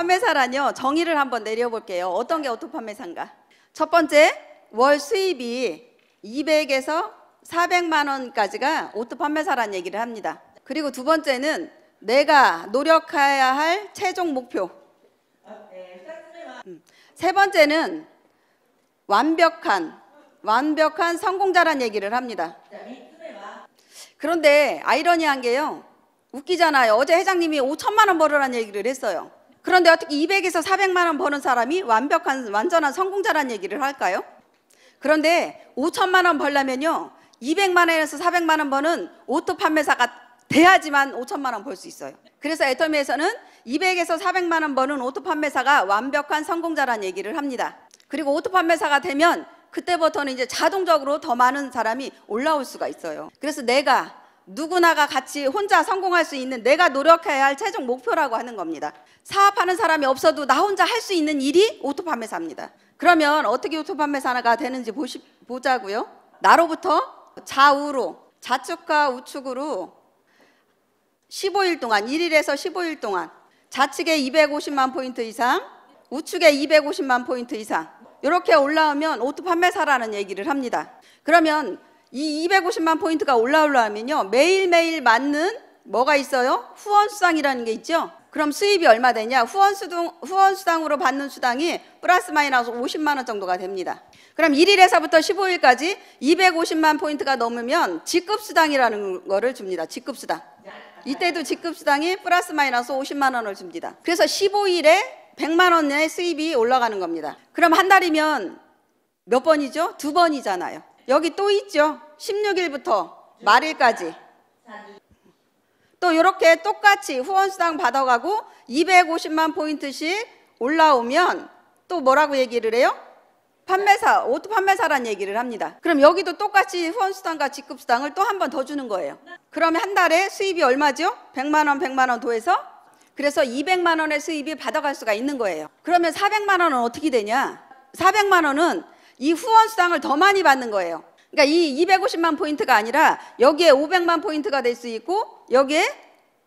판매사란요, 정의를 한번 내려볼게요. 어떤 게 오토 판매사인가? 첫 번째, 월 수입이 200에서 400만 원까지가 오토 판매사란 얘기를 합니다. 그리고 두 번째는 내가 노력해야 할 최종 목표. 세 번째는 완벽한 성공자란 얘기를 합니다. 그런데 아이러니한 게요, 웃기잖아요. 어제 회장님이 5천만 원 벌으라는 얘기를 했어요. 그런데 어떻게 200에서 400만 원 버는 사람이 완전한 성공자란 얘기를 할까요? 그런데 5천만 원 벌려면요, 200만 원에서 400만 원 버는 오토 판매사가 돼야지만 5천만 원 벌 수 있어요. 그래서 애터미에서는 200에서 400만 원 버는 오토 판매사가 완벽한 성공자란 얘기를 합니다. 그리고 오토 판매사가 되면 그때부터는 이제 자동적으로 더 많은 사람이 올라올 수가 있어요. 그래서 누구나가 같이 혼자 성공할 수 있는, 내가 노력해야 할 최종 목표라고 하는 겁니다. 사업하는 사람이 없어도 나 혼자 할 수 있는 일이 오토 판매사입니다. 그러면 어떻게 오토 판매사가 되는지 보자고요. 나로부터 좌측과 우측으로 15일 동안, 1일에서 15일 동안 좌측에 250만 포인트 이상, 우측에 250만 포인트 이상 이렇게 올라오면 오토 판매사라는 얘기를 합니다. 그러면 이 250만 포인트가 올라오려면요, 매일매일 맞는 뭐가 있어요? 후원수당이라는 게 있죠. 그럼 수입이 얼마 되냐? 후원수당으로 받는 수당이 플러스 마이너스 50만 원 정도가 됩니다. 그럼 1일에서부터 15일까지 250만 포인트가 넘으면 직급수당이라는 거를 줍니다. 직급수당. 이때도 직급수당이 플러스 마이너스 50만 원을 줍니다. 그래서 15일에 100만 원의 수입이 올라가는 겁니다. 그럼 한 달이면 몇 번이죠? 2번이잖아요. 여기 또 있죠. 16일부터 말일까지. 또 이렇게 똑같이 후원수당 받아가고 250만 포인트씩 올라오면 또 뭐라고 얘기를 해요? 오토 판매사란 얘기를 합니다. 그럼 여기도 똑같이 후원수당과 직급수당을 또 한 번 더 주는 거예요. 그러면 한 달에 수입이 얼마죠? 100만 원, 100만 원 더해서, 그래서 200만 원의 수입이 받아갈 수가 있는 거예요. 그러면 400만 원은 어떻게 되냐? 400만 원은 이 후원수당을 더 많이 받는 거예요. 그러니까 이 250만 포인트가 아니라 여기에 500만 포인트가 될 수 있고 여기에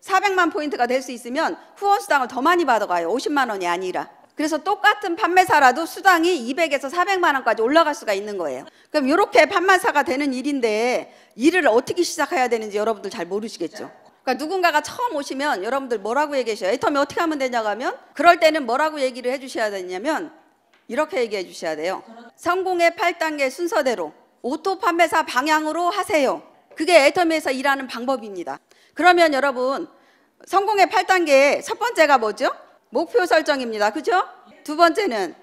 400만 포인트가 될 수 있으면 후원수당을 더 많이 받아가요. 50만 원이 아니라. 그래서 똑같은 판매사라도 수당이 200에서 400만 원까지 올라갈 수가 있는 거예요. 그럼 이렇게 판매사가 되는 일인데 일을 어떻게 시작해야 되는지 여러분들 잘 모르시겠죠. 그러니까 누군가가 처음 오시면 여러분들 뭐라고 얘기하셔요? 애터미 어떻게 하면 되냐고 하면, 그럴 때는 뭐라고 얘기를 해주셔야 되냐면 이렇게 얘기해 주셔야 돼요. 성공의 8단계 순서대로 오토 판매사 방향으로 하세요. 그게 애터미에서 일하는 방법입니다. 그러면 여러분, 성공의 8단계 첫 번째가 뭐죠? 목표 설정입니다. 그죠? 두 번째는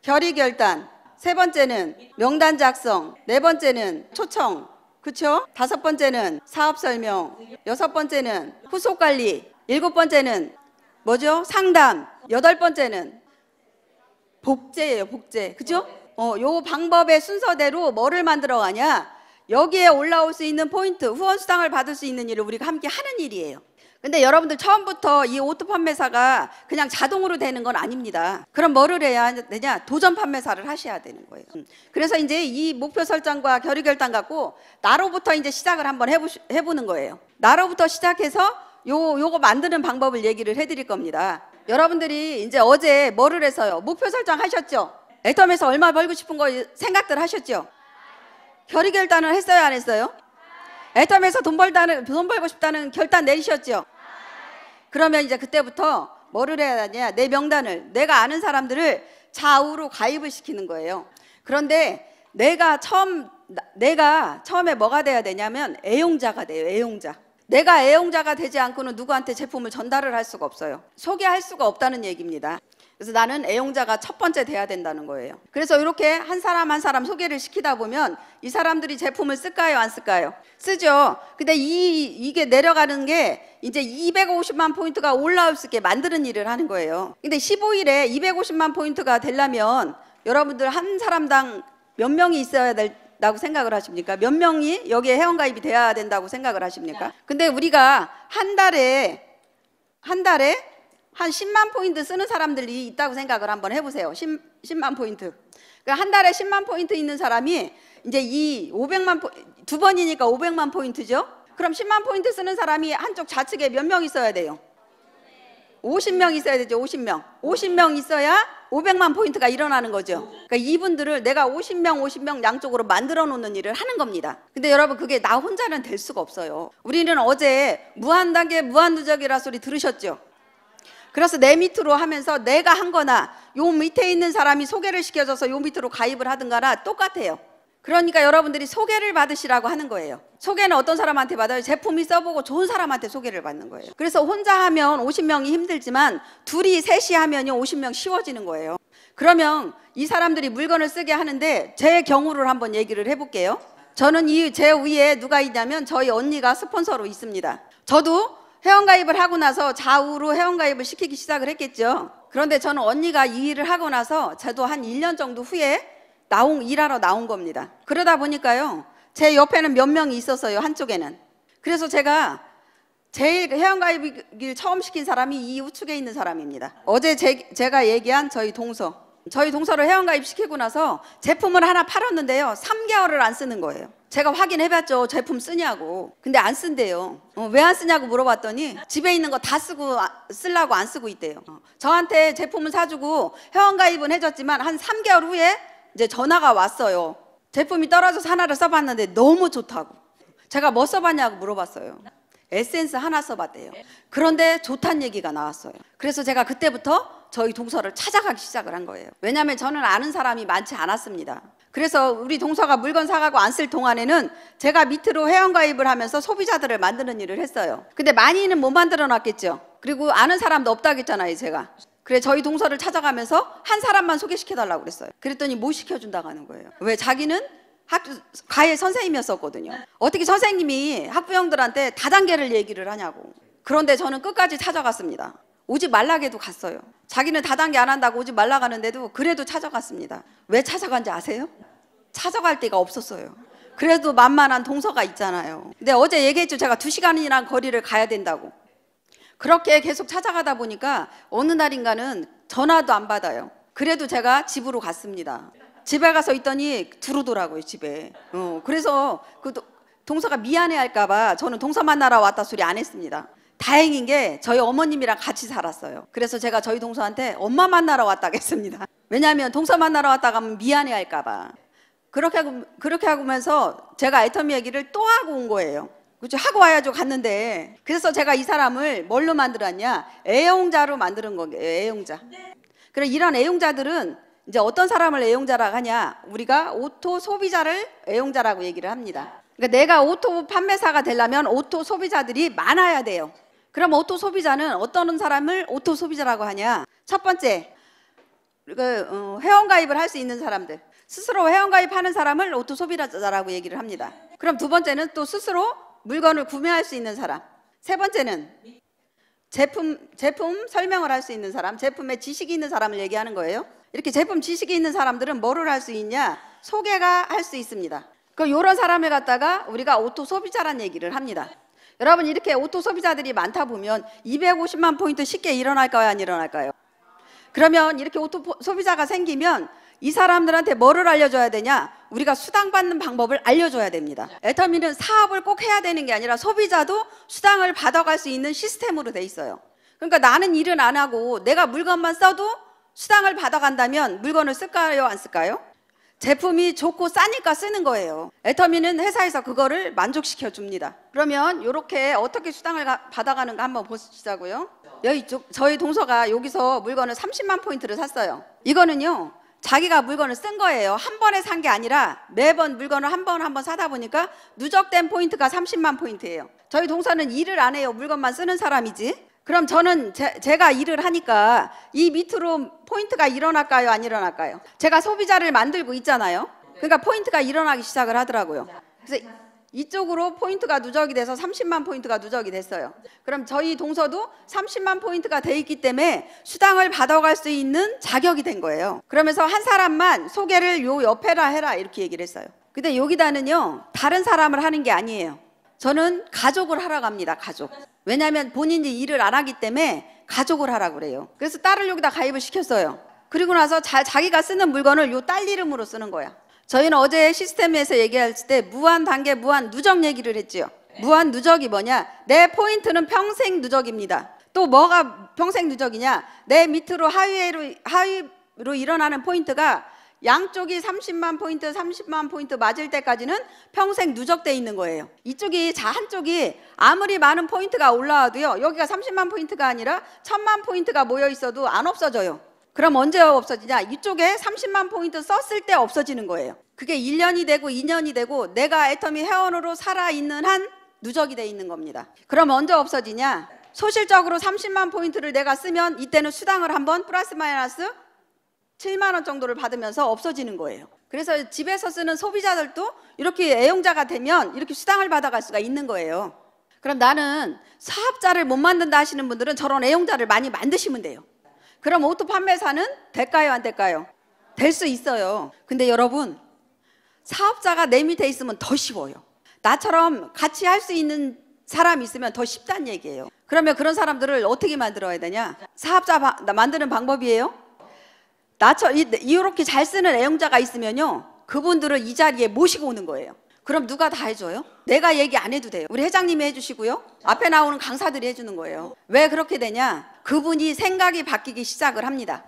결의 결단, 세 번째는 명단 작성, 네 번째는 초청, 그렇죠? 다섯 번째는 사업 설명, 여섯 번째는 후속 관리, 일곱 번째는 뭐죠? 상담, 여덟 번째는 복제예요. 복제. 그죠? 요 방법의 순서대로 뭐를 만들어 가냐? 여기에 올라올 수 있는 포인트, 후원수당을 받을 수 있는 일을 우리가 함께 하는 일이에요. 근데 여러분들 처음부터 이 오토 판매사가 그냥 자동으로 되는 건 아닙니다. 그럼 뭐를 해야 되냐? 도전 판매사를 하셔야 되는 거예요. 그래서 이제 이 목표 설정과 결의 결단 갖고 나로부터 이제 시작을 한번 해보는 거예요. 나로부터 시작해서 요거 만드는 방법을 얘기를 해드릴 겁니다. 여러분들이 이제 어제 뭐를 해서요? 목표 설정 하셨죠? 애터미에서 얼마 벌고 싶은 거 생각들 하셨죠? 결의 결단을 했어요, 안 했어요? 애터미에서 돈 벌고 싶다는 결단 내리셨죠? 그러면 이제 그때부터 뭐를 해야 되냐? 내 명단을, 내가 아는 사람들을 좌우로 가입을 시키는 거예요. 그런데 내가 처음에 뭐가 돼야 되냐면 애용자가 돼요. 애용자. 내가 애용자가 되지 않고는 누구한테 제품을 전달을 할 수가 없어요. 소개할 수가 없다는 얘기입니다. 그래서 나는 애용자가 첫 번째 돼야 된다는 거예요. 그래서 이렇게 한 사람 한 사람 소개를 시키다 보면 이 사람들이 제품을 쓸까요, 안 쓸까요? 쓰죠. 근데 이게 내려가는 게 이제 250만 포인트가 올라올 수 있게 만드는 일을 하는 거예요. 근데 15일에 250만 포인트가 되려면 여러분들 한 사람당 몇 명이 있어야 된다고 생각을 하십니까? 몇 명이 여기에 회원가입이 돼야 된다고 생각을 하십니까? 근데 우리가 한 달에 한 10만 포인트 쓰는 사람들이 있다고 생각을 한번 해보세요. 10만 포인트. 그러니까 한 달에 10만 포인트 있는 사람이 이제 이 500만 두 번이니까 500만 포인트죠. 그럼 10만 포인트 쓰는 사람이 한쪽 좌측에 몇 명 있어야 돼요? 50명 있어야 되죠. 50명. 50명 있어야 500만 포인트가 일어나는 거죠. 그러니까 이분들을 내가 50명 양쪽으로 만들어 놓는 일을 하는 겁니다. 근데 여러분 그게 나 혼자는 될 수가 없어요. 우리는 어제 무한단계 무한누적이라 소리 들으셨죠? 그래서 내 밑으로 하면서 내가 한 거나 요 밑에 있는 사람이 소개를 시켜줘서 요 밑으로 가입을 하든가나 똑같아요. 그러니까 여러분들이 소개를 받으시라고 하는 거예요. 소개는 어떤 사람한테 받아요? 제품이 써보고 좋은 사람한테 소개를 받는 거예요. 그래서 혼자 하면 50명이 힘들지만 둘이 셋이 하면요 50명 쉬워지는 거예요. 그러면 이 사람들이 물건을 쓰게 하는데 제 경우를 한번 얘기를 해볼게요. 저는 제 위에 누가 있냐면 저희 언니가 스폰서로 있습니다. 저도 회원가입을 하고 나서 좌우로 회원가입을 시키기 시작을 했겠죠. 그런데 저는 언니가 이 일을 하고 나서 저도 한 1년 정도 후에 일하러 나온 겁니다. 그러다 보니까요 제 옆에는 몇 명이 있었어요. 한쪽에는. 그래서 제가 제일 회원가입을 처음 시킨 사람이 이 우측에 있는 사람입니다. 어제 제가 얘기한 저희 동서를 회원가입 시키고 나서 제품을 하나 팔았는데요 3개월을 안 쓰는 거예요. 제가 확인해봤죠. 제품 쓰냐고. 근데 안 쓴대요. 왜 안 쓰냐고 물어봤더니 집에 있는 거 다 쓰려고 안 쓰고 있대요. 저한테 제품을 사주고 회원가입은 해줬지만 한 3개월 후에 이제 전화가 왔어요. 제품이 떨어져서 하나를 써봤는데 너무 좋다고. 제가 뭐 써봤냐고 물어봤어요. 에센스 하나 써봤대요. 그런데 좋다는 얘기가 나왔어요. 그래서 제가 그때부터 저희 동서를 찾아가기 시작을 한 거예요. 왜냐하면 저는 아는 사람이 많지 않았습니다. 그래서 우리 동서가 물건 사가고 안 쓸 동안에는 제가 밑으로 회원가입을 하면서 소비자들을 만드는 일을 했어요. 근데 많이는 못 만들어 놨겠죠. 그리고 아는 사람도 없다고 했잖아요 제가. 그래 저희 동서를 찾아가면서 한 사람만 소개시켜달라고 그랬어요. 그랬더니 못 시켜준다고 하는 거예요. 왜? 자기는 과외 선생님이었었거든요. 어떻게 선생님이 학부형들한테 다단계를 얘기를 하냐고. 그런데 저는 끝까지 찾아갔습니다. 오지 말라게도 갔어요. 자기는 다단계 안 한다고 오지 말라 가는데도 그래도 찾아갔습니다. 왜 찾아간지 아세요? 찾아갈 데가 없었어요. 그래도 만만한 동서가 있잖아요. 근데 어제 얘기했죠. 제가 2시간이나 거리를 가야 된다고. 그렇게 계속 찾아가다 보니까 어느 날인가는 전화도 안 받아요. 그래도 제가 집으로 갔습니다. 집에 가서 있더니 들어오더라고요 집에. 그래서 그 동서가 미안해할까 봐 저는 동서 만나러 왔다 소리 안 했습니다. 다행인 게 저희 어머님이랑 같이 살았어요. 그래서 제가 저희 동서한테 엄마 만나러 왔다고 했습니다. 왜냐하면 동서 만나러 왔다 가면 미안해할까 봐. 그렇게 하면서 제가 애터미 얘기를 또 하고 온 거예요. 그렇죠? 하고 와야죠. 갔는데. 그래서 제가 이 사람을 뭘로 만들었냐? 애용자로 만드는 거예요. 애용자. 그럼 이런 애용자들은 이제 어떤 사람을 애용자라고 하냐? 우리가 오토 소비자를 애용자라고 얘기를 합니다. 그러니까 내가 오토 판매사가 되려면 오토 소비자들이 많아야 돼요. 그럼 오토 소비자는 어떤 사람을 오토 소비자라고 하냐? 첫 번째, 회원가입을 할 수 있는 사람들. 스스로 회원가입하는 사람을 오토 소비자라고 얘기를 합니다. 그럼 두 번째는 또 스스로 물건을 구매할 수 있는 사람. 세 번째는 제품 설명을 할 수 있는 사람, 제품에 지식이 있는 사람을 얘기하는 거예요. 이렇게 제품 지식이 있는 사람들은 뭐를 할 수 있냐? 소개가 할 수 있습니다. 그럼 이런 사람을 갖다가 우리가 오토 소비자란 얘기를 합니다. 여러분 이렇게 오토 소비자들이 많다 보면 250만 포인트 쉽게 일어날까요? 안 일어날까요? 그러면 이렇게 오토 소비자가 생기면 이 사람들한테 뭐를 알려줘야 되냐? 우리가 수당받는 방법을 알려줘야 됩니다. 애터미는 사업을 꼭 해야 되는 게 아니라 소비자도 수당을 받아갈 수 있는 시스템으로 돼 있어요. 그러니까 나는 일은 안 하고 내가 물건만 써도 수당을 받아간다면 물건을 쓸까요? 안 쓸까요? 제품이 좋고 싸니까 쓰는 거예요. 애터미는 회사에서 그거를 만족시켜 줍니다. 그러면 이렇게 어떻게 수당을 받아가는가 한번 보시자고요. 저희 동서가 여기서 물건을 30만 포인트를 샀어요. 이거는요 자기가 물건을 쓴 거예요. 한 번에 산 게 아니라 매번 물건을 한 번 사다 보니까 누적된 포인트가 30만 포인트예요. 저희 동서는 일을 안 해요. 물건만 쓰는 사람이지. 그럼 저는 제가 일을 하니까 이 밑으로 포인트가 일어날까요? 안 일어날까요? 제가 소비자를 만들고 있잖아요. 그러니까 포인트가 일어나기 시작을 하더라고요. 그래서 이쪽으로 포인트가 누적이 돼서 30만 포인트가 누적이 됐어요. 그럼 저희 동서도 30만 포인트가 돼 있기 때문에 수당을 받아갈 수 있는 자격이 된 거예요. 그러면서 한 사람만 소개를 요 옆에라 해라 이렇게 얘기를 했어요. 근데 여기다는요 다른 사람을 하는 게 아니에요. 저는 가족을 하러 갑니다. 가족. 왜냐하면 본인이 일을 안 하기 때문에 가족을 하라고 그래요. 그래서 딸을 여기다 가입을 시켰어요. 그리고 나서 자기가 쓰는 물건을 요 딸 이름으로 쓰는 거야. 저희는 어제 시스템에서 얘기할 때 무한 단계 무한 누적 얘기를 했지요. 무한 누적이 뭐냐? 내 포인트는 평생 누적입니다. 또 뭐가 평생 누적이냐? 내 밑으로 하위로 일어나는 포인트가 양쪽이 30만 포인트, 30만 포인트 맞을 때까지는 평생 누적돼 있는 거예요. 이쪽이 한쪽이 아무리 많은 포인트가 올라와도요, 여기가 30만 포인트가 아니라 1000만 포인트가 모여 있어도 안 없어져요. 그럼 언제 없어지냐? 이쪽에 30만 포인트 썼을 때 없어지는 거예요. 그게 1년이 되고 2년이 되고 내가 애터미 회원으로 살아있는 한 누적이 돼 있는 겁니다. 그럼 언제 없어지냐? 소실적으로 30만 포인트를 내가 쓰면 이때는 수당을 한번 플러스 마이너스 7만 원 정도를 받으면서 없어지는 거예요. 그래서 집에서 쓰는 소비자들도 이렇게 애용자가 되면 이렇게 수당을 받아갈 수가 있는 거예요. 그럼 나는 사업자를 못 만든다 하시는 분들은 저런 애용자를 많이 만드시면 돼요. 그럼 오토 판매사는 될까요, 안 될까요? 될 수 있어요. 근데 여러분, 사업자가 내 밑에 있으면 더 쉬워요. 나처럼 같이 할 수 있는 사람이 있으면 더 쉽다는 얘기예요. 그러면 그런 사람들을 어떻게 만들어야 되냐? 사업자 만드는 방법이에요. 이렇게 잘 쓰는 애용자가 있으면요, 그분들을 이 자리에 모시고 오는 거예요. 그럼 누가 다 해줘요? 내가 얘기 안 해도 돼요. 우리 회장님이 해주시고요, 앞에 나오는 강사들이 해주는 거예요. 왜 그렇게 되냐? 그분이 생각이 바뀌기 시작을 합니다.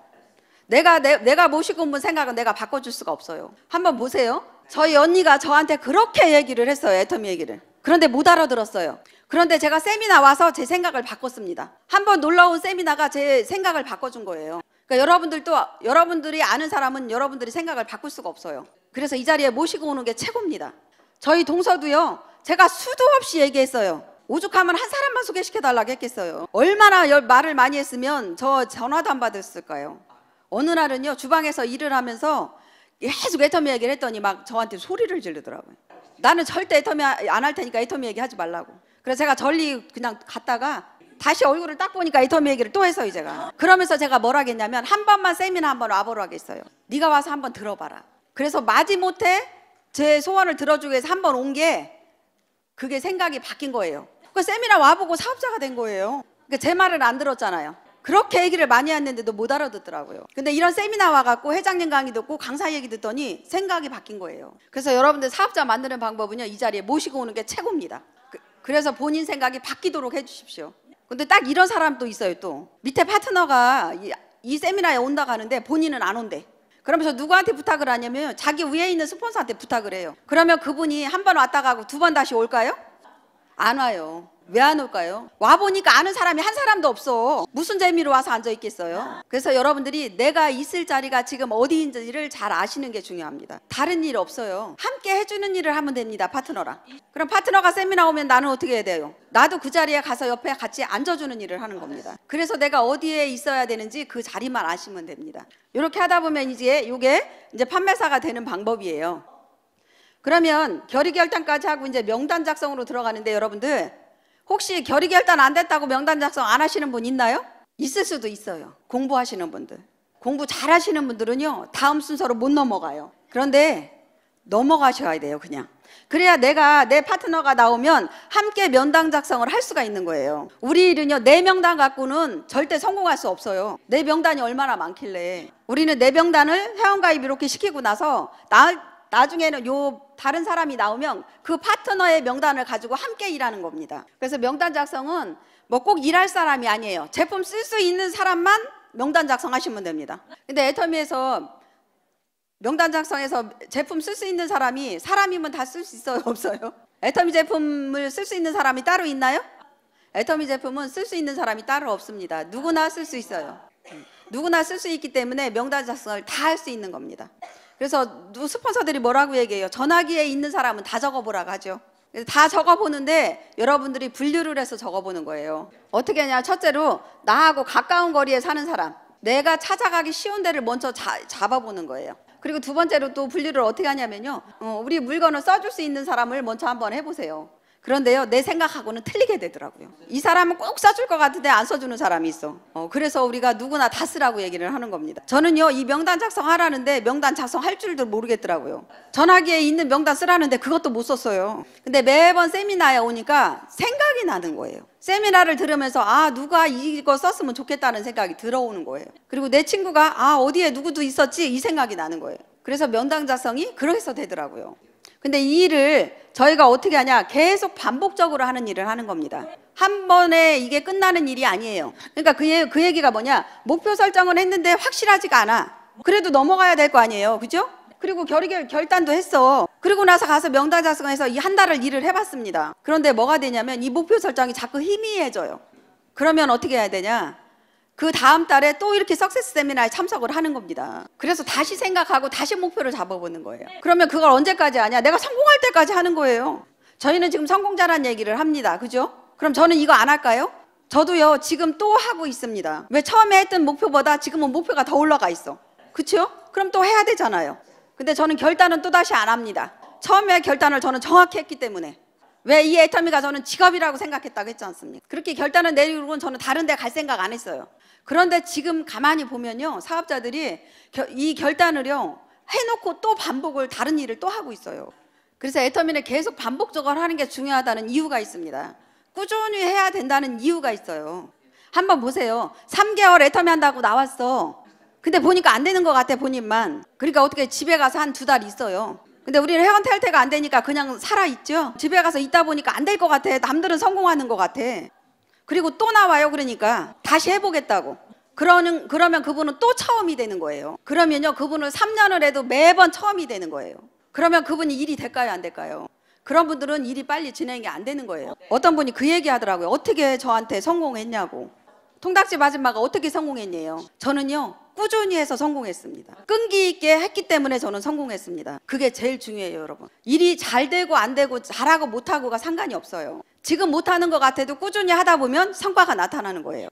내가 모시고 온 분 생각은 내가 바꿔줄 수가 없어요. 한번 보세요. 저희 언니가 저한테 그렇게 얘기를 했어요, 애터미 얘기를. 그런데 못 알아들었어요. 그런데 제가 세미나 와서 제 생각을 바꿨습니다. 한번 놀러 온 세미나가 제 생각을 바꿔준 거예요. 그러니까 여러분들이 아는 사람은 여러분들이 생각을 바꿀 수가 없어요. 그래서 이 자리에 모시고 오는 게 최고입니다. 저희 동서도요, 제가 수도 없이 얘기했어요. 오죽하면 한 사람만 소개시켜달라고 했겠어요. 얼마나 말을 많이 했으면 저 전화도 안 받았을까요? 어느 날은요, 주방에서 일을 하면서 계속 애터미 얘기를 했더니 막 저한테 소리를 지르더라고요. 나는 절대 애터미 안 할 테니까 애터미 얘기 하지 말라고. 그래서 제가 전리 그냥 갔다가 다시 얼굴을 딱 보니까 애터미 얘기를 또 했어요, 제가. 그러면서 제가 뭘 하겠냐면, 한 번만 세미나 한번 와보라고 하겠어요. 네가 와서 한번 들어봐라. 그래서 마지못해 제 소원을 들어주기 위해서 한번 온 게, 그게 생각이 바뀐 거예요. 그 세미나 와보고 사업자가 된 거예요. 그러니까 제 말을 안 들었잖아요. 그렇게 얘기를 많이 했는데도 못 알아듣더라고요. 근데 이런 세미나 와갖고 회장님 강의 듣고 강사 얘기 듣더니 생각이 바뀐 거예요. 그래서 여러분들 사업자 만드는 방법은요, 이 자리에 모시고 오는 게 최고입니다. 그래서 본인 생각이 바뀌도록 해주십시오. 근데 딱 이런 사람도 있어요. 또 밑에 파트너가 이 세미나에 온다고 하는데 본인은 안 온대. 그러면서 누구한테 부탁을 하냐면 자기 위에 있는 스폰서한테 부탁을 해요. 그러면 그분이 한 번 왔다 가고 두 번 다시 올까요? 안 와요. 왜 안 올까요? 와보니까 아는 사람이 한 사람도 없어. 무슨 재미로 와서 앉아 있겠어요? 그래서 여러분들이 내가 있을 자리가 지금 어디인지를 잘 아시는 게 중요합니다. 다른 일 없어요. 함께 해주는 일을 하면 됩니다, 파트너랑. 그럼 파트너가 세미나 오면 나는 어떻게 해야 돼요? 나도 그 자리에 가서 옆에 같이 앉아주는 일을 하는 겁니다. 그래서 내가 어디에 있어야 되는지 그 자리만 아시면 됩니다. 이렇게 하다 보면 이게 이제 판매사가 되는 방법이에요. 그러면 결의결단까지 하고 이제 명단 작성으로 들어가는데, 여러분들 혹시 결의결단 안 됐다고 명단 작성 안 하시는 분 있나요? 있을 수도 있어요. 공부하시는 분들. 공부 잘하시는 분들은요, 다음 순서로 못 넘어가요. 그런데 넘어가셔야 돼요, 그냥. 그래야 내 파트너가 나오면 함께 명단 작성을 할 수가 있는 거예요. 우리 일은요, 내 명단 갖고는 절대 성공할 수 없어요. 내 명단이 얼마나 많길래. 우리는 내 명단을 회원가입 이렇게 시키고 나서 나중에는 다른 사람이 나오면 그 파트너의 명단을 가지고 함께 일하는 겁니다. 그래서 명단 작성은 뭐 꼭 일할 사람이 아니에요. 제품 쓸 수 있는 사람만 명단 작성하시면 됩니다. 근데 애터미에서 명단 작성해서 제품 쓸 수 있는 사람이면 다 쓸 수 있어요, 없어요? 애터미 제품을 쓸 수 있는 사람이 따로 있나요? 애터미 제품은 쓸 수 있는 사람이 따로 없습니다. 누구나 쓸 수 있어요. 누구나 쓸 수 있기 때문에 명단 작성을 다 할 수 있는 겁니다. 그래서 스폰서들이 뭐라고 얘기해요? 전화기에 있는 사람은 다 적어보라고 하죠. 그래서 다 적어보는데 여러분들이 분류를 해서 적어보는 거예요. 어떻게 하냐? 첫째로 나하고 가까운 거리에 사는 사람, 내가 찾아가기 쉬운 데를 먼저 잡아보는 거예요. 그리고 두 번째로 또 분류를 어떻게 하냐면요, 우리 물건을 써줄 수 있는 사람을 먼저 한번 해보세요. 그런데요, 내 생각하고는 틀리게 되더라고요. 이 사람은 꼭 써줄 것 같은데 안 써주는 사람이 있어. 그래서 우리가 누구나 다 쓰라고 얘기를 하는 겁니다. 저는요, 이 명단 작성하라는데 명단 작성할 줄도 모르겠더라고요. 전화기에 있는 명단 쓰라는데 그것도 못 썼어요. 근데 매번 세미나에 오니까 생각이 나는 거예요. 세미나를 들으면서 누가 이거 썼으면 좋겠다는 생각이 들어오는 거예요. 그리고 내 친구가 어디에 누구도 있었지, 이 생각이 나는 거예요. 그래서 명단 작성이 그래서 되더라고요. 근데 이 일을 저희가 어떻게 하냐? 계속 반복적으로 하는 일을 하는 겁니다. 한 번에 이게 끝나는 일이 아니에요. 그러니까 그 얘기가 뭐냐, 목표 설정은 했는데 확실하지가 않아. 그래도 넘어가야 될 거 아니에요, 그죠? 그리고 결단도 했어. 그리고 나서 가서 명단 작성해서 이 한 달을 일을 해봤습니다. 그런데 뭐가 되냐면 이 목표 설정이 자꾸 희미해져요. 그러면 어떻게 해야 되냐, 그 다음 달에 또 이렇게 석세스 세미나에 참석을 하는 겁니다. 그래서 다시 생각하고 다시 목표를 잡아보는 거예요. 그러면 그걸 언제까지 하냐, 내가 성공할 때까지 하는 거예요. 저희는 지금 성공자란 얘기를 합니다, 그죠? 그럼 저는 이거 안 할까요? 저도요 지금 또 하고 있습니다. 왜? 처음에 했던 목표보다 지금은 목표가 더 올라가 있어, 그렇죠? 그럼 또 해야 되잖아요. 근데 저는 결단은 또다시 안 합니다. 처음에 결단을 저는 정확히 했기 때문에. 왜? 이 애터미가 저는 직업이라고 생각했다고 했지 않습니까? 그렇게 결단을 내리고는 저는 다른 데 갈 생각 안 했어요. 그런데 지금 가만히 보면요, 사업자들이 이 결단을요 해놓고 또 반복을, 다른 일을 또 하고 있어요. 그래서 애터미는 계속 반복적으로 하는 게 중요하다는 이유가 있습니다. 꾸준히 해야 된다는 이유가 있어요. 한번 보세요. 3개월 애터미 한다고 나왔어. 근데 보니까 안 되는 것 같아, 본인만. 그러니까 어떻게 집에 가서 한 2달 있어요. 근데 우리는 회원 탈퇴가 안 되니까 그냥 살아있죠. 집에 가서 있다 보니까 안 될 것 같아. 남들은 성공하는 것 같아. 그리고 또 나와요. 그러니까 다시 해보겠다고. 그러면 그분은 또 처음이 되는 거예요. 그러면요, 그분은 3년을 해도 매번 처음이 되는 거예요. 그러면 그분이 일이 될까요, 안 될까요? 그런 분들은 일이 빨리 진행이 안 되는 거예요. 어떤 분이 그 얘기 하더라고요. 어떻게 저한테 성공했냐고. 통닭집 아줌마가 어떻게 성공했냐요. 저는요 꾸준히 해서 성공했습니다. 끈기 있게 했기 때문에 저는 성공했습니다. 그게 제일 중요해요, 여러분. 일이 잘 되고 안 되고 잘하고 못하고가 상관이 없어요. 지금 못하는 것 같아도 꾸준히 하다 보면 성과가 나타나는 거예요.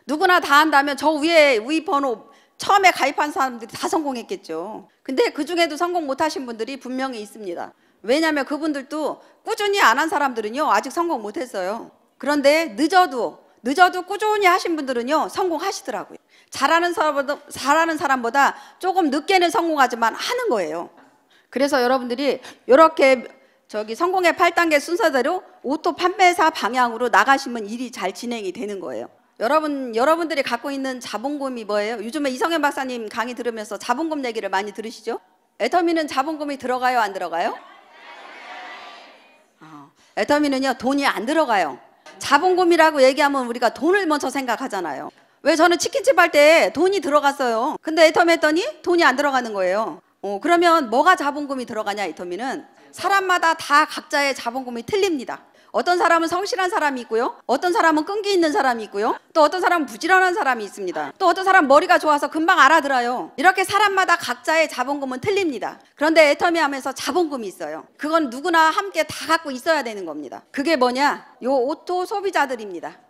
누구나 다 한다면 저 위에 번호 처음에 가입한 사람들이 다 성공했겠죠. 근데 그 중에도 성공 못하신 분들이 분명히 있습니다. 왜냐하면 그분들도 꾸준히 안 한 사람들은요 아직 성공 못했어요. 그런데 늦어도 꾸준히 하신 분들은요 성공하시더라고요. 잘하는 사람보다 조금 늦게는 성공하지만 하는 거예요. 그래서 여러분들이 이렇게 성공의 8단계 순서대로 오토 판매사 방향으로 나가시면 일이 잘 진행이 되는 거예요. 여러분들이 갖고 있는 자본금이 뭐예요? 요즘에 이성현 박사님 강의 들으면서 자본금 얘기를 많이 들으시죠? 애터미는 자본금이 들어가요, 안 들어가요? 애터미는요 돈이 안 들어가요. 자본금이라고 얘기하면 우리가 돈을 먼저 생각하잖아요. 왜? 저는 치킨집 할 때 돈이 들어갔어요. 근데 애터미 했더니 돈이 안 들어가는 거예요. 그러면 뭐가 자본금이 들어가냐, 애터미는 사람마다 다 각자의 자본금이 틀립니다. 어떤 사람은 성실한 사람이 있고요, 어떤 사람은 끈기 있는 사람이 있고요, 또 어떤 사람은 부지런한 사람이 있습니다. 또 어떤 사람은 머리가 좋아서 금방 알아들어요. 이렇게 사람마다 각자의 자본금은 틀립니다. 그런데 애터미 하면서 자본금이 있어요. 그건 누구나 함께 다 갖고 있어야 되는 겁니다. 그게 뭐냐? 요 오토 소비자들입니다.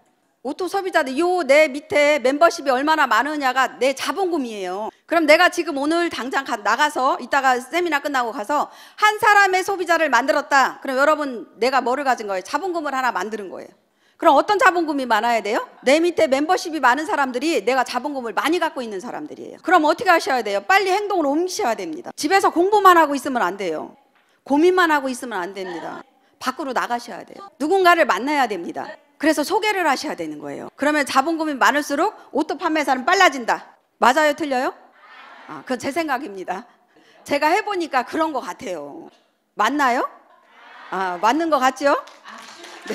오토 소비자들, 요 내 밑에 멤버십이 얼마나 많으냐가 내 자본금이에요. 그럼 내가 지금 오늘 당장 나가서 이따가 세미나 끝나고 가서 한 사람의 소비자를 만들었다. 그럼 여러분, 내가 뭐를 가진 거예요? 자본금을 하나 만드는 거예요. 그럼 어떤 자본금이 많아야 돼요? 내 밑에 멤버십이 많은 사람들이 내가 자본금을 많이 갖고 있는 사람들이에요. 그럼 어떻게 하셔야 돼요? 빨리 행동으로 옮기셔야 됩니다. 집에서 공부만 하고 있으면 안 돼요. 고민만 하고 있으면 안 됩니다. 밖으로 나가셔야 돼요. 누군가를 만나야 됩니다. 그래서 소개를 하셔야 되는 거예요. 그러면 자본금이 많을수록 오토 판매사는 빨라진다. 맞아요, 틀려요? 그건 제 생각입니다. 제가 해보니까 그런 것 같아요. 맞나요? 맞는 것 같죠? 네.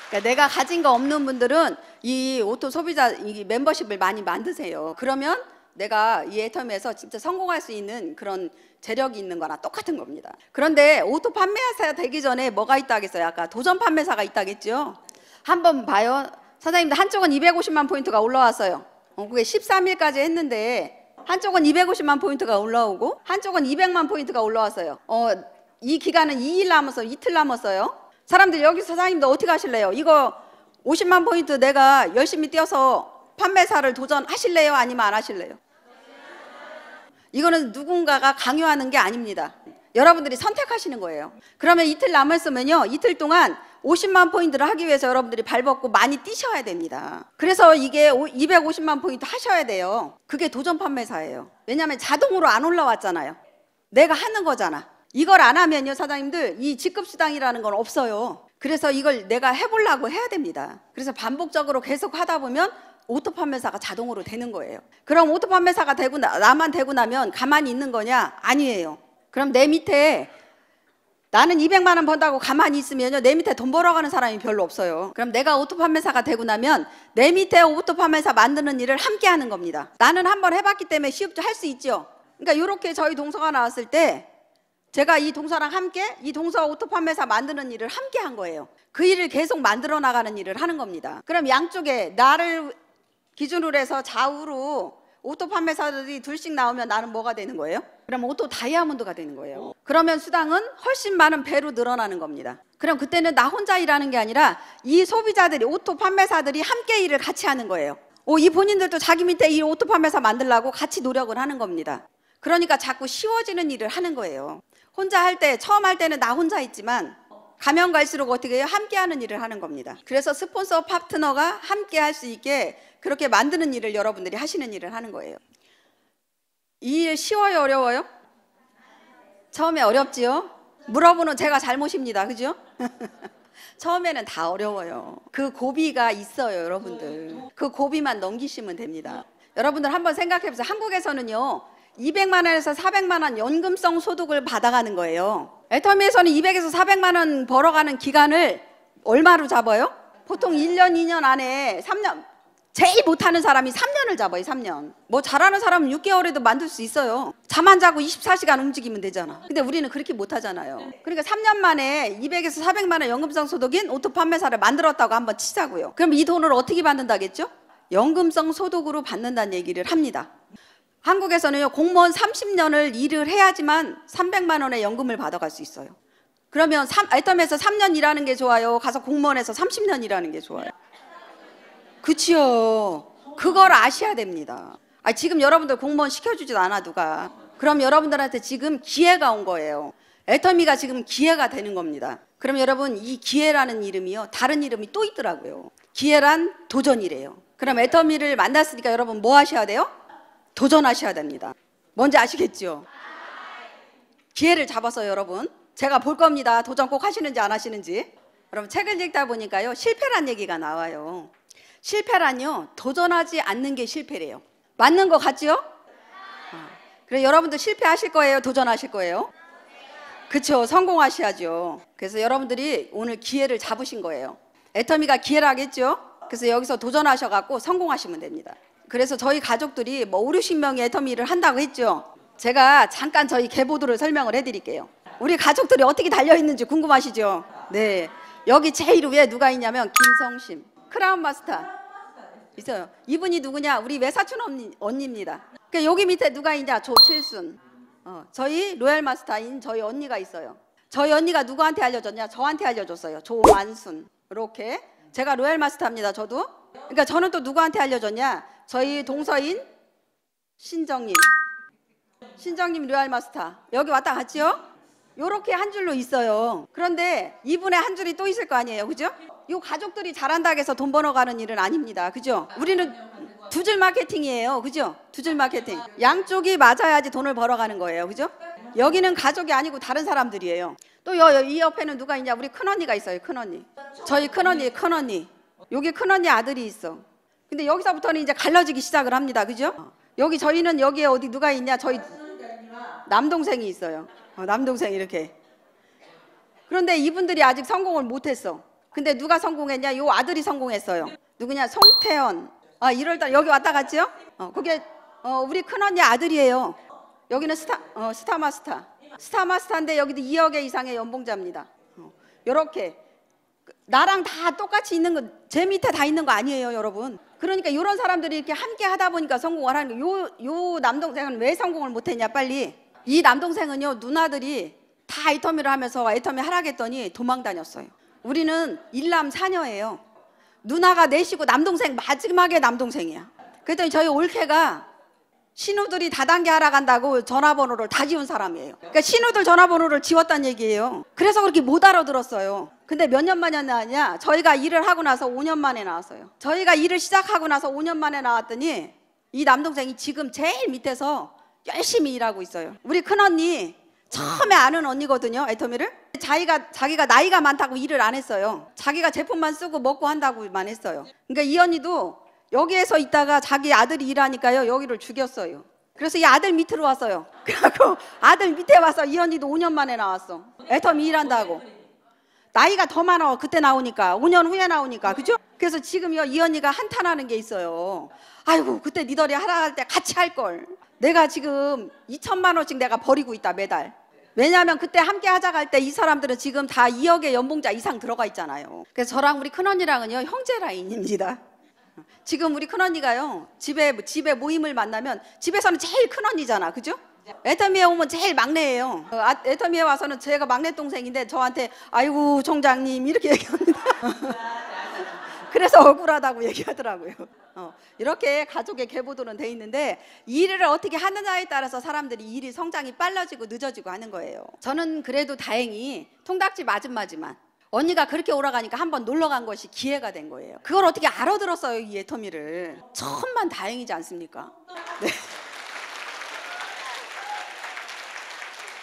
그러니까 내가 가진 거 없는 분들은 이 오토 소비자 이 멤버십을 많이 만드세요. 그러면 내가 이 애터미에서 진짜 성공할 수 있는 그런 재력이 있는 거나 똑같은 겁니다. 그런데 오토 판매사가 되기 전에 뭐가 있다 하겠어요? 아까 도전 판매사가 있다겠죠? 한번 봐요. 사장님들, 한쪽은 250만 포인트가 올라왔어요. 그게 13일까지 했는데 한쪽은 250만 포인트가 올라오고 한쪽은 200만 포인트가 올라왔어요. 이 기간은 2일 남았어요. 이틀 남았어요. 사람들, 여기서 사장님들 어떻게 하실래요? 이거 50만 포인트 내가 열심히 뛰어서 판매사를 도전하실래요? 아니면 안 하실래요? 이거는 누군가가 강요하는 게 아닙니다. 여러분들이 선택하시는 거예요. 그러면 이틀 남았으면요, 이틀 동안 50만 포인트를 하기 위해서 여러분들이 발벗고 많이 뛰셔야 됩니다. 그래서 이게 250만 포인트 하셔야 돼요. 그게 도전 판매사예요. 왜냐하면 자동으로 안 올라왔잖아요. 내가 하는 거잖아. 이걸 안 하면요, 사장님들, 이 직급수당이라는 건 없어요. 그래서 이걸 내가 해보려고 해야 됩니다. 그래서 반복적으로 계속 하다 보면 오토 판매사가 자동으로 되는 거예요. 그럼 오토 판매사가 나만 되고 나면 가만히 있는 거냐? 아니에요. 그럼 내 밑에 나는 200만 원 번다고 가만히 있으면요, 내 밑에 돈 벌어가는 사람이 별로 없어요. 그럼 내가 오토 판매사가 되고 나면 내 밑에 오토 판매사 만드는 일을 함께 하는 겁니다. 나는 한번 해봤기 때문에 시업도 할 수 있죠. 그러니까 이렇게 저희 동서가 나왔을 때 제가 이 동서랑 함께 이 동서 오토 판매사 만드는 일을 함께 한 거예요. 그 일을 계속 만들어 나가는 일을 하는 겁니다. 그럼 양쪽에 나를 기준으로 해서 좌우로 오토 판매사들이 둘씩 나오면 나는 뭐가 되는 거예요? 그럼 오토 다이아몬드가 되는 거예요. 그러면 수당은 훨씬 많은 배로 늘어나는 겁니다. 그럼 그때는 나 혼자 일하는 게 아니라 이 소비자들이, 오토 판매사들이 함께 일을 같이 하는 거예요. 이 본인들도 자기 밑에 이 오토 판매사 만들려고 같이 노력을 하는 겁니다. 그러니까 자꾸 쉬워지는 일을 하는 거예요. 혼자 할 때, 처음 할 때는 나 혼자 있지만 가면 갈수록 어떻게 해요? 함께 하는 일을 하는 겁니다. 그래서 스폰서 파트너가 함께 할 수 있게 그렇게 만드는 일을 여러분들이 하시는 일을 하는 거예요. 이 일 쉬워요, 어려워요? 처음에 어렵지요? 물어보는 제가 잘못입니다. 그죠? 처음에는 다 어려워요. 그 고비가 있어요, 여러분들. 그 고비만 넘기시면 됩니다. 여러분들 한번 생각해 보세요. 한국에서는요, 200만 원에서 400만 원 연금성 소득을 받아가는 거예요. 애터미에서는 200에서 400만 원 벌어가는 기간을 얼마로 잡아요? 보통 1년, 2년 안에 3년. 제일 못하는 사람이 3년을 잡아요. 3년. 뭐 잘하는 사람은 6개월에도 만들 수 있어요. 잠 안 자고 24시간 움직이면 되잖아. 근데 우리는 그렇게 못하잖아요. 그러니까 3년 만에 200에서 400만 원 연금성 소득인 오토 판매사를 만들었다고 한번 치자고요. 그럼 이 돈을 어떻게 받는다겠죠? 연금성 소득으로 받는다는 얘기를 합니다. 한국에서는요, 공무원 30년을 일을 해야지만 300만 원의 연금을 받아갈 수 있어요. 그러면 애터미에서 3년 일하는 게 좋아요? 가서 공무원에서 30년 일하는 게 좋아요? 그치요. 그걸 아셔야 됩니다. 지금 여러분들 공무원 시켜주지도 않아, 누가. 그럼 여러분들한테 지금 기회가 온 거예요. 애터미가 지금 기회가 되는 겁니다. 그럼 여러분, 이 기회라는 이름이요, 다른 이름이 또 있더라고요. 기회란 도전이래요. 그럼 애터미를 만났으니까 여러분 뭐 하셔야 돼요? 도전하셔야 됩니다. 뭔지 아시겠죠? 기회를 잡아서 여러분, 제가 볼 겁니다. 도전 꼭 하시는지 안 하시는지. 여러분, 책을 읽다 보니까요, 실패란 얘기가 나와요. 실패란요, 도전하지 않는 게 실패래요. 맞는 거 같죠? 그래, 여러분들 실패하실 거예요? 도전하실 거예요? 그쵸, 성공하셔야죠. 그래서 여러분들이 오늘 기회를 잡으신 거예요. 애터미가 기회라겠죠? 그래서 여기서 도전하셔갖고 성공하시면 됩니다. 그래서 저희 가족들이 뭐 5, 60명의 애터미 일을 한다고 했죠. 제가 잠깐 저희 계보도를 설명을 해드릴게요. 우리 가족들이 어떻게 달려있는지 궁금하시죠? 네, 여기 제일 위에 누가 있냐면 김성심, 크라운 마스터 있어요. 이분이 누구냐? 우리 외사촌 언니입니다. 그러니까 여기 밑에 누가 있냐? 조칠순. 저희 로얄 마스터인 저희 언니가 있어요. 저희 언니가 누구한테 알려줬냐? 저한테 알려줬어요. 조만순. 이렇게 제가 로얄 마스터입니다. 저도. 그러니까 저는 또 누구한테 알려줬냐? 저희 동서인 신정님 로얄 마스터. 여기 왔다 갔지요? 요렇게 한 줄로 있어요. 그런데 이분의 한 줄이 또 있을 거 아니에요, 그죠? 요 가족들이 잘한다고 해서 돈 벌어가는 일은 아닙니다, 그죠? 우리는 두 줄 마케팅이에요, 그죠? 두 줄 마케팅. 양쪽이 맞아야지 돈을 벌어가는 거예요, 그죠? 여기는 가족이 아니고 다른 사람들이에요. 또 이 옆에는 누가 있냐? 우리 큰언니가 있어요, 큰언니. 저희 큰언니. 여기 큰언니 아들이 있어. 근데 여기서부터는 이제 갈라지기 시작을 합니다, 그죠? 여기 저희는 여기에 어디 누가 있냐? 저희 남동생이 있어요. 남동생 이렇게. 그런데 이분들이 아직 성공을 못했어. 근데 누가 성공했냐? 요 아들이 성공했어요. 누구냐? 송태현. 1월달 여기 왔다 갔죠? 그게 우리 큰언니 아들이에요. 여기는 스타마스터인데 여기도 2억 이상의 연봉자입니다. 요렇게 나랑 다 똑같이 있는 거, 제 밑에 다 있는 거 아니에요, 여러분. 그러니까 이런 사람들이 이렇게 함께 하다 보니까 성공을 하는 거예요. 요 남동생은 왜 성공을 못했냐? 빨리. 이 남동생은요, 누나들이 다 애터미를 하면서 애터미 하라겠더니 도망 다녔어요. 우리는 1남 4녀예요. 누나가 넷이고 남동생 마지막에 남동생이야. 그랬더니 저희 올케가 신우들이 다단계 하러 간다고 전화번호를 다 지운 사람이에요. 그러니까 신우들 전화번호를 지웠다는 얘기예요. 그래서 그렇게 못 알아들었어요. 근데 몇 년 만에 나왔냐? 저희가 일을 하고 나서 5년 만에 나왔어요. 저희가 일을 시작하고 나서 5년 만에 나왔더니 이 남동생이 지금 제일 밑에서 열심히 일하고 있어요. 우리 큰언니 처음에 아는 언니거든요, 애터미를. 자기가 나이가 많다고 일을 안 했어요. 자기가 제품만 쓰고 먹고 한다고만 했어요. 그러니까 이 언니도 여기에서 있다가 자기 아들이 일하니까요, 여기를 죽였어요. 그래서 이 아들 밑으로 왔어요. 그래갖고 아들 밑에 와서 이 언니도 5년 만에 나왔어. 애터미 일한다고. 나이가 더 많아. 그때 나오니까 5년 후에 나오니까, 그죠? 그래서 지금요 이 언니가 한탄하는 게 있어요. 아이고 그때 니들이 하라 할 때 같이 할 걸. 내가 지금 2천만 원씩 내가 버리고 있다 매달. 왜냐하면 그때 함께 하자고 할 때 이 사람들은 지금 다 2억의 연봉자 이상 들어가 있잖아요. 그래서 저랑 우리 큰언니랑은요 형제 라인입니다. 지금 우리 큰언니가요 집에 모임을 만나면 집에서는 제일 큰언니잖아, 그죠? 애터미에 오면 제일 막내예요. 애터미에 와서는 제가 막내 동생인데 저한테 아이고 총장님 이렇게 얘기합니다. 그래서 억울하다고 얘기하더라고요. 이렇게 가족의 계보도는 돼 있는데 일을 어떻게 하느냐에 따라서 사람들이 일이 성장이 빨라지고 늦어지고 하는 거예요. 저는 그래도 다행히 통닭집 아줌마지만 언니가 그렇게 오라가니까 한번 놀러 간 것이 기회가 된 거예요. 그걸 어떻게 알아들었어요, 이 애터미를. 천만 다행이지 않습니까? 네.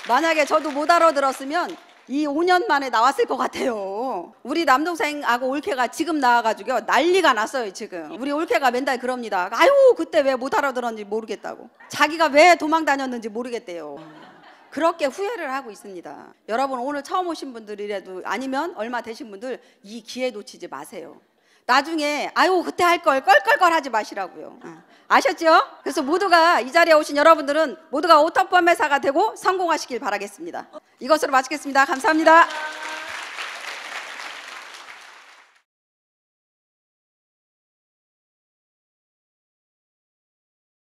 만약에 저도 못 알아들었으면 이 5년 만에 나왔을 것 같아요. 우리 남동생하고 올케가 지금 나와가지고 난리가 났어요. 지금 우리 올케가 맨날 그럽니다. 아유 그때 왜 못 알아들었는지 모르겠다고. 자기가 왜 도망 다녔는지 모르겠대요. 그렇게 후회를 하고 있습니다. 여러분 오늘 처음 오신 분들이라도 아니면 얼마 되신 분들 이 기회 놓치지 마세요. 나중에 아유 그때 할 걸 껄껄껄 하지 마시라고요. 아셨죠? 그래서 모두가 이 자리에 오신 여러분들은 모두가 오토펌 회사가 되고 성공하시길 바라겠습니다. 이것으로 마치겠습니다. 감사합니다.